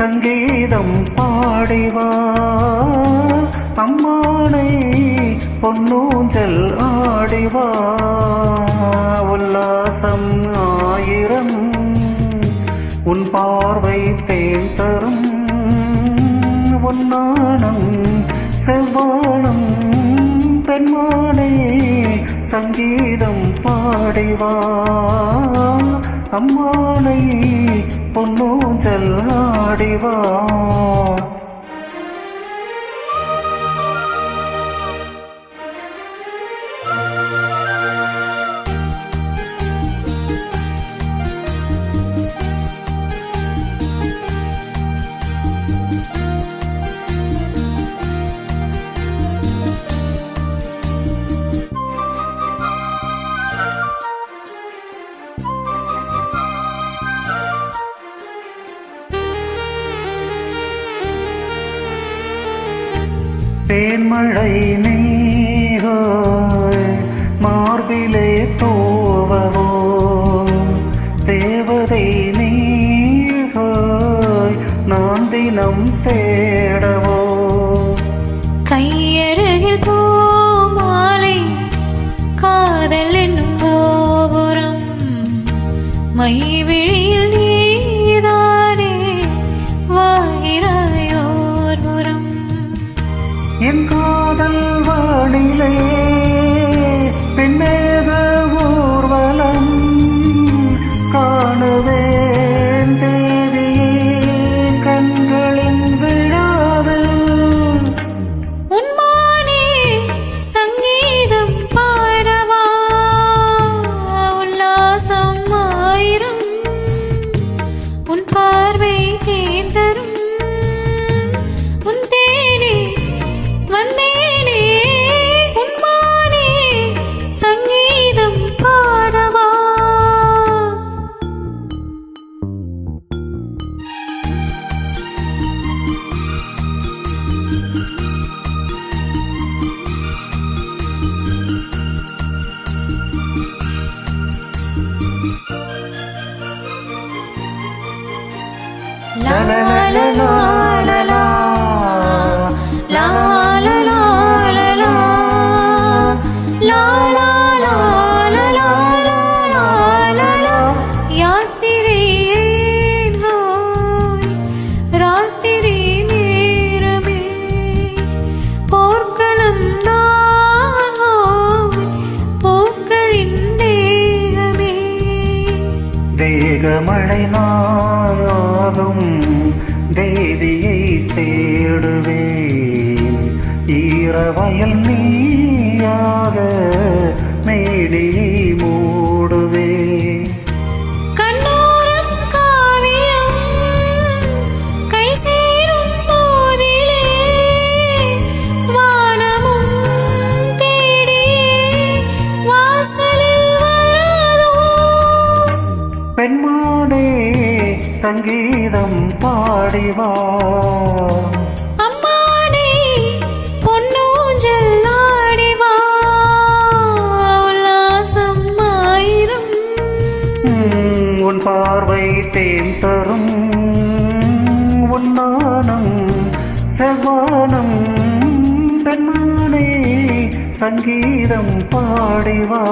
சங்கீதம் பாடிவா அம்மானை பொன்னூஞ்சல் ஆடிவா உல்லாசம் ஆயிரம் உன் பார்வை தேன் தரும் பொன்னானம் செவ்வானம் பெண்மானே சங்கீதம் பாடிவா அம்மானை பொன்னூஞ்சல் ஆடிவா தேன்மழை நீகோ மார்பிலே தூவவோ தேவதை நீகோ நான் தினம் தேடவோ கையருகில் போ மாலை காதல் என்னும் கோபுரம் மைவிழியில் நீதானே வாழ்கிறாயோர் புறம் என் காதல் வானிலே பெண்ணேக ஊர்வலம் காணுவேன் தேவியே கண்களின் விழாவில் உன்மானே சங்கீதம் பாடவா உல்லாசம் ஆயிரம் உன் பார்வை தேன் தரும் La la la la la la la la la la la la la la la la la la யாத்திரையேன் ஹோய் ராத்திரி நேரமே போர்க்களம் தான் ஹோய் போக்களின் தேகமே தேகமழை நானாகும் தேவியை தேடுவேன் ஈரவயல் நீயாக மேடியை மூடுவே கண்ணோரம் காவியம் கை சேரும் போதிலே வானமும் தேடியே வாசலில் வராதோ பெண்மானே சங்கீதம் பாடிவா அம்மானே பொன்னூஞ்சல் ஆடிவா உல்லாசம் ஆயிரம் உன் பார்வை தேன் தரும் உன்னானம் செவ்வானம் பெண்மானே சங்கீதம் பாடிவா